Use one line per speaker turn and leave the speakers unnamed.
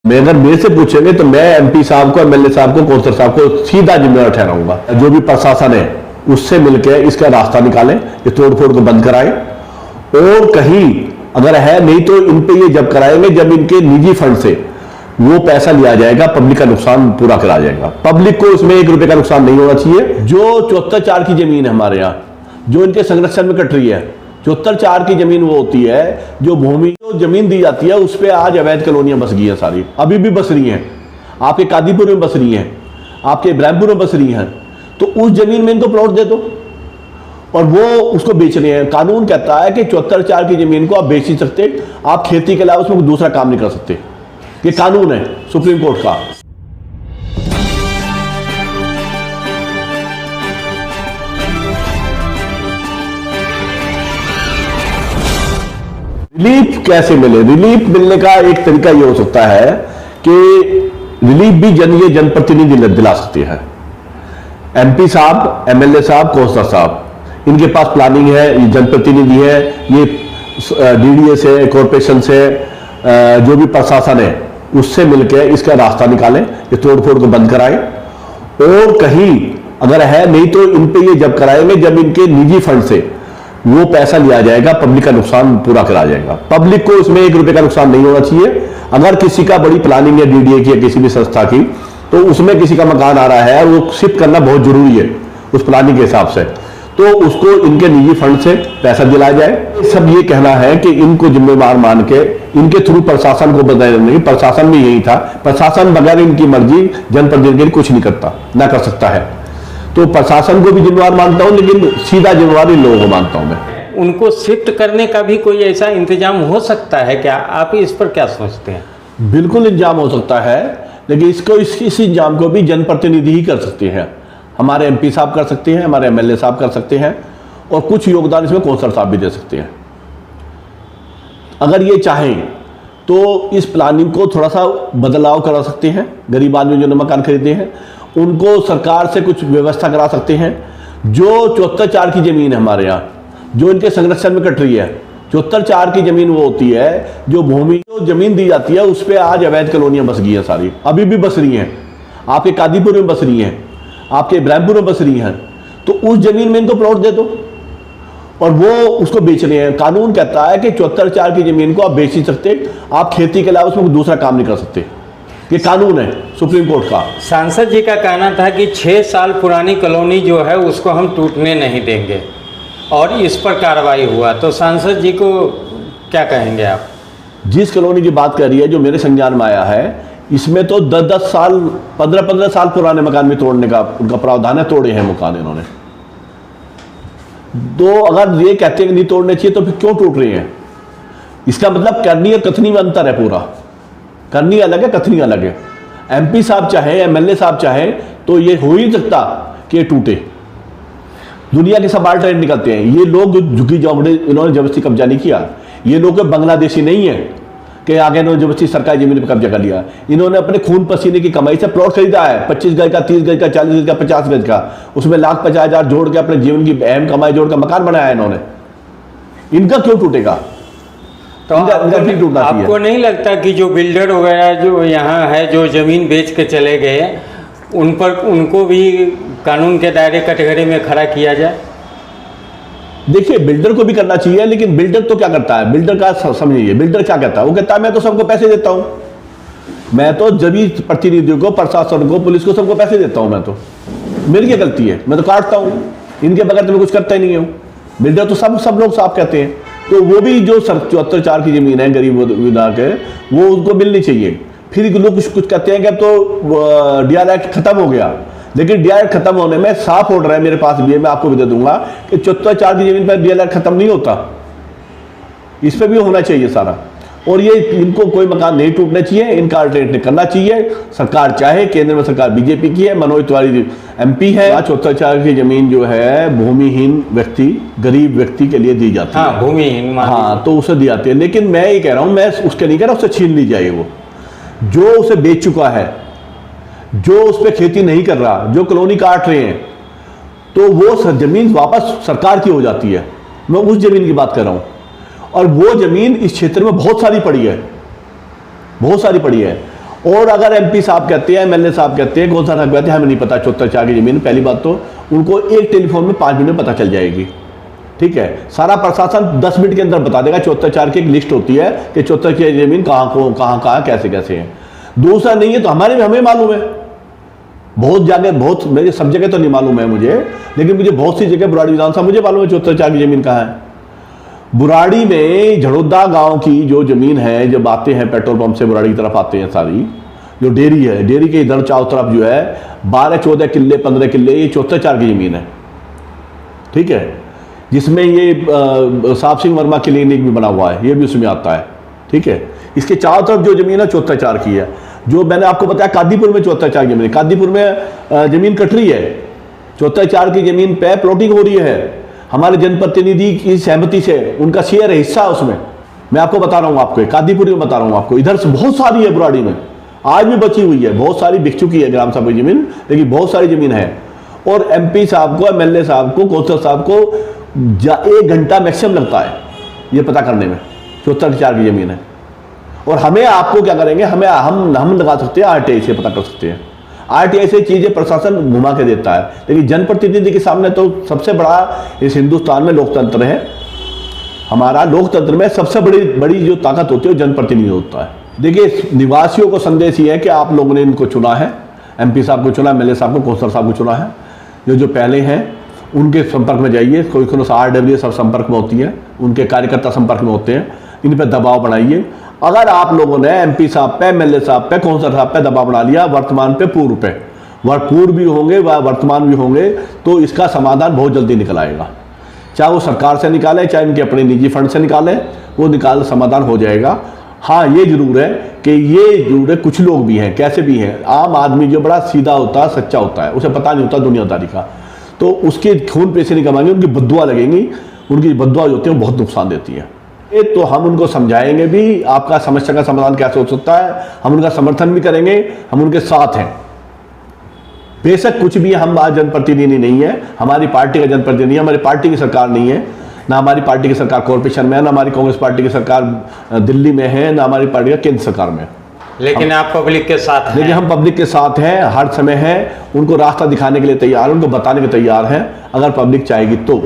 मैं अगर मेरे से पूछेंगे तो मैं एमपी साहब को, एमएलए साहब को, कौंसल साहब को सीधा जिम्मेदार ठहराऊंगा। जो भी प्रशासन है उससे मिलकर इसका रास्ता निकालें, ये तोड़फोड़ को बंद कराएं, और कहीं अगर है नहीं तो इन पे ये जब कराएंगे जब इनके निजी फंड से वो पैसा लिया जाएगा, पब्लिक का नुकसान पूरा करा जाएगा। पब्लिक को इसमें 1 रुपए का नुकसान नहीं होना चाहिए। जो 74/4 की जमीन है हमारे यहाँ, जो इनके संरक्षण में कट रही है, 74/4 की जमीन वो होती है जो भूमि, जो जमीन दी जाती है उस पर आज अवैध कॉलोनियां बस गई हैं, सारी अभी भी बस रही हैं। आपके कादीपुर में बस रही हैं, आपके इब्राहिमपुर में बस रही हैं। तो उस जमीन में इनको प्लॉट दे दो और वो उसको बेच रहे हैं। कानून कहता है कि 74/4 की जमीन को आप बेच नहीं सकते, आप खेती के अलावा उसमें दूसरा काम नहीं कर सकते। ये कानून है सुप्रीम कोर्ट का। रिलीफ कैसे मिले? रिलीफ मिलने का एक तरीका यह हो सकता है कि रिलीफ भी जनप्रतिनिधि दिला सकते हैं। एमपी साहब, एमएलए साहब, कौंसलर साहब, इनके पास प्लानिंग है, ये जनप्रतिनिधि है, ये डीडीए से, कॉरपोरेशन से, जो भी प्रशासन है उससे मिलकर इसका रास्ता निकालें, ये तोड़फोड़ को बंद कराएं, और कहीं अगर है नहीं तो इन पे ये जब कराएंगे जब इनके निजी फंड से वो पैसा लिया जाएगा, पब्लिक का नुकसान पूरा करा जाएगा। पब्लिक को इसमें 1 रुपए का नुकसान नहीं होना चाहिए। अगर किसी का बड़ी प्लानिंग है डीडीए की या किसी भी संस्था की, तो उसमें किसी का मकान आ रहा है और वो शिफ्ट करना बहुत जरूरी है उस प्लानिंग के हिसाब से, तो उसको इनके निजी फंड से पैसा दिलाया जाए। सब ये कहना है कि इनको जिम्मेदार मान के इनके थ्रू प्रशासन को बताया नहीं, प्रशासन भी यही था। प्रशासन बगैर इनकी मर्जी जनप्रतिनिधि कुछ नहीं करता, ना कर सकता है। तो प्रशासन को भी जिम्मेदार मानता हूं, लेकिन सीधा जिम्मेदार इन लोगों को मानता हूं मैं।
उनको शिफ्ट करने का भी कोई ऐसा इंतजाम हो सकता है क्या? आप इस पर क्या सोचते हैं?
बिल्कुल इंतजाम हो सकता है, लेकिन इस इंतजाम को भी जनप्रतिनिधि ही कर सकते हैं। हमारे एमपी साहब कर सकते हैं, हमारे एमएलए साहब कर सकते हैं, और कुछ योगदान इसमें कौंसलर साहब भी दे सकते हैं। अगर ये चाहें तो इस प्लानिंग को थोड़ा सा बदलाव करा सकते हैं। गरीब आदमी जो मकान खरीदे हैं उनको सरकार से कुछ व्यवस्था करा सकते हैं। जो 74/4 की जमीन है हमारे यहाँ, जो इनके संरक्षण में कट रही है, 74/4 की जमीन वो होती है जो भूमि, जो जमीन दी जाती है उस पर आज अवैध कॉलोनियां बस गई हैं, सारी अभी भी बस रही हैं। आपके कादीपुर में बस रही हैं, आपके इब्राहिमपुर में बस रही हैं। तो उस जमीन में इनको प्लॉट दे दो और वो उसको बेच रहे हैं। कानून कहता है कि 74/4 की जमीन को आप बेच नहीं सकते, आप खेती के अलावा उसमें दूसरा काम नहीं कर सकते। ये कानून है सुप्रीम कोर्ट का।
सांसद जी का कहना था कि 6 साल पुरानी कॉलोनी जो है उसको हम टूटने नहीं देंगे, और इस पर कार्रवाई हुआ, तो सांसद जी को क्या कहेंगे आप?
जिस कॉलोनी की बात कर रही है, जो मेरे संज्ञान में आया है, इसमें तो 10-10 साल, 15-15 साल पुराने मकान भी तोड़ने का उनका प्रावधान है। तोड़े हैं मकान इन्होंने। तो अगर ये कहते हैं कि नहीं तोड़ने चाहिए तो फिर क्यों टूट रहे हैं? इसका मतलब करनी और कथनी में अंतर है। पूरा करनी अलग है, कथनी अलग है। एमपी साहब चाहे, एमएलए साहब चाहे तो ये हो ही सकता कि ये टूटे। दुनिया के सब आल्टरनेट निकलते हैं। ये लोग झुकी झोंपड़ी, इन्होंने जबरदस्ती कब्जा नहीं किया। ये लोग बांग्लादेशी नहीं है कि आगे इन्होंने जबरदस्ती सरकारी जमीन पर कब्जा कर लिया। इन्होंने अपने खून पसीने की कमाई से प्लॉट खरीदा है, 25 गज का, 30 गज का, 40 गज का, 50 गज का। उसमें 1,50,000 जोड़ के अपने जीवन की अहम कमाई जोड़ कर मकान बनाया है इन्होंने। इनका क्यों टूटेगा?
तो आपको नहीं लगता कि जो बिल्डर वगैरह जो यहाँ है, जो ज़मीन बेच के चले गए, उन पर, उनको भी कानून के दायरे कटघरे में खड़ा किया जाए?
देखिए, बिल्डर को भी करना चाहिए, लेकिन बिल्डर तो क्या करता है? बिल्डर का समझिए, बिल्डर क्या कहता है? वो कहता है मैं तो सबको पैसे देता हूँ, मैं तो जब प्रतिनिधियों को, प्रशासन को, पुलिस को, सबको पैसे देता हूँ। मैं तो, मेरी क्या गलती है? मैं तो काटता हूँ, इनके बगैर तो मैं कुछ करता ही नहीं हूँ। बिल्डर तो सब लोग साफ कहते हैं। तो वो भी जो 74/4 की जमीन है गरीब विदा के, वो उनको मिलनी चाहिए। फिर लोग कुछ कहते हैं कि अब तो डीआर एक्ट खत्म हो गया, लेकिन डीआर एक्ट खत्म होने में साफ ऑर्डर है, मेरे पास भी है, मैं आपको भी दे दूंगा कि 74/4 की जमीन पर डीआर एक्ट खत्म नहीं होता। इस पर भी होना चाहिए सारा। और ये इनको कोई मकान नहीं टूटना चाहिए, इनका अल्टरनेटिव करना चाहिए। सरकार चाहे, केंद्र में सरकार बीजेपी की है, मनोज तिवारी एमपी है। 74/4 की जमीन जो है भूमिहीन व्यक्ति, गरीब व्यक्ति के लिए दी जाती है।
भूमिहीन,
हाँ, तो उसे दी जाती है। लेकिन मैं ये कह रहा हूँ, मैं उसके नहीं कह रहा उसे छीन ली जाए। वो जो उसे बेच चुका है, जो उस पर खेती नहीं कर रहा, जो कॉलोनी काट रहे हैं, तो वो जमीन वापस सरकार की हो जाती है। मैं उस जमीन की बात कर रहा हूँ। और वो जमीन इस क्षेत्र में बहुत सारी पड़ी है, बहुत सारी पड़ी है। और अगर एमपी साहब कहते हैं, एमएलए साहब कहते हैं, कौन-सा साहब कहते हैं हमें नहीं पता 74 की जमीन, पहली बात तो उनको एक टेलीफोन में 5 मिनट में पता चल जाएगी, ठीक है। सारा प्रशासन 10 मिनट के अंदर बता देगा। 74 की एक लिस्ट होती है कि 74 की जमीन कहाँ कैसे कैसे है। दूसरा नहीं है तो हमें मालूम है, बहुत जगह, बहुत मेरे सब जगह तो नहीं मालूम है मुझे, लेकिन मुझे बहुत सी जगह बुराड़ी विधानसभा मुझे मालूम है 74 की जमीन कहाँ है। बुराड़ी में झड़ोदा गांव की जो जमीन है, जब आते हैं पेट्रोल पंप से बुराड़ी की तरफ आते हैं, सारी जो डेयरी है, डेयरी के इधर चारों तरफ जो है 12-14 किल्ले 15 किल्ले ये 74 की जमीन है, ठीक है, जिसमें ये साहब सिंह वर्मा क्लिनिक भी बना हुआ है, ये भी उसमें आता है, ठीक है। इसके चारों तरफ जो जमीन है 74 की है। जो मैंने आपको बताया कादीपुर में 74 की जमीन है, कादीपुर में जमीन कट रही है, 74 की जमीन पे प्लॉटिंग हो रही है, हमारे जनप्रतिनिधि की सहमति से, उनका शेयर है, हिस्सा है उसमें। मैं आपको बता रहा हूँ, आपको कादीपुर में बता रहा हूँ आपको, इधर से बहुत सारी है बुराड़ी में, आज भी बची हुई है, बहुत सारी बिक चुकी है ग्राम सभा की जमीन, लेकिन बहुत सारी जमीन है। और एमपी साहब को, एमएलए साहब को, कौंसल साहब को 1 घंटा मैक्सिमम लगता है ये पता करने में 74 की जमीन है। और हमें, आपको क्या करेंगे, हम लगा सकते हैं आरटीआई से पता कर सकते हैं, आरटीआई से चीजें प्रशासन घुमा के देता है, लेकिन जनप्रतिनिधि के सामने तो सबसे बड़ा इस हिंदुस्तान में लोकतंत्र है हमारा। लोकतंत्र में सबसे बड़ी जो ताकत होती है वो जनप्रतिनिधि होता है। देखिए, निवासियों को संदेश ये है कि आप लोगों ने इनको चुना है, एमपी साहब को चुना, एमएलए साहब को, कौंसल साहब को चुना है, जो पहले हैं उनके संपर्क में जाइए, कोई RW सब संपर्क में होती है, उनके कार्यकर्ता संपर्क में होते हैं, इन पर दबाव बनाइए। अगर आप लोगों ने एमपी साहब पे, एमएलए साहब पे, कौंसल साहब पे दबाव बना लिया, वर्तमान पे, पूर्व पे, पूर्व भी होंगे व वर्तमान भी होंगे, तो इसका समाधान बहुत जल्दी निकल आएगा। चाहे वो सरकार से निकाले, चाहे इनके अपने निजी फंड से निकाले, वो समाधान हो जाएगा। हाँ, ये जरूर है कि ये जरूर है, कुछ लोग भी हैं, कैसे भी हैं, आम आदमी जो बड़ा सीधा होता है, सच्चा होता है, उसे पता नहीं होता दुनियादारी का, तो उसके खून पैसे नहीं कमाएंगे, उनकी बद्दुआ लगेंगी, उनकी बद्दुआ जो होती है बहुत नुकसान देती है। तो हम उनको समझाएंगे भी, आपका समस्या का समाधान कैसे हो सकता है, हम उनका समर्थन भी करेंगे, हम उनके साथ हैं। बेशक कुछ भी हम आज जनप्रतिनिधि नहीं है, हमारी पार्टी का जनप्रतिनिधि, हमारी पार्टी की सरकार नहीं है, ना हमारी पार्टी की सरकार कॉर्पोरेशन में है, ना हमारी कांग्रेस पार्टी की सरकार दिल्ली में है, ना हमारी पार्टी का केंद्र सरकार में।
लेकिन आप पब्लिक के साथ हैं।
लेकिन हम पब्लिक के साथ हैं, हर समय हैं, उनको रास्ता दिखाने के लिए तैयार हैं, उनको बताने के तैयार हैं, अगर पब्लिक चाहेगी तो।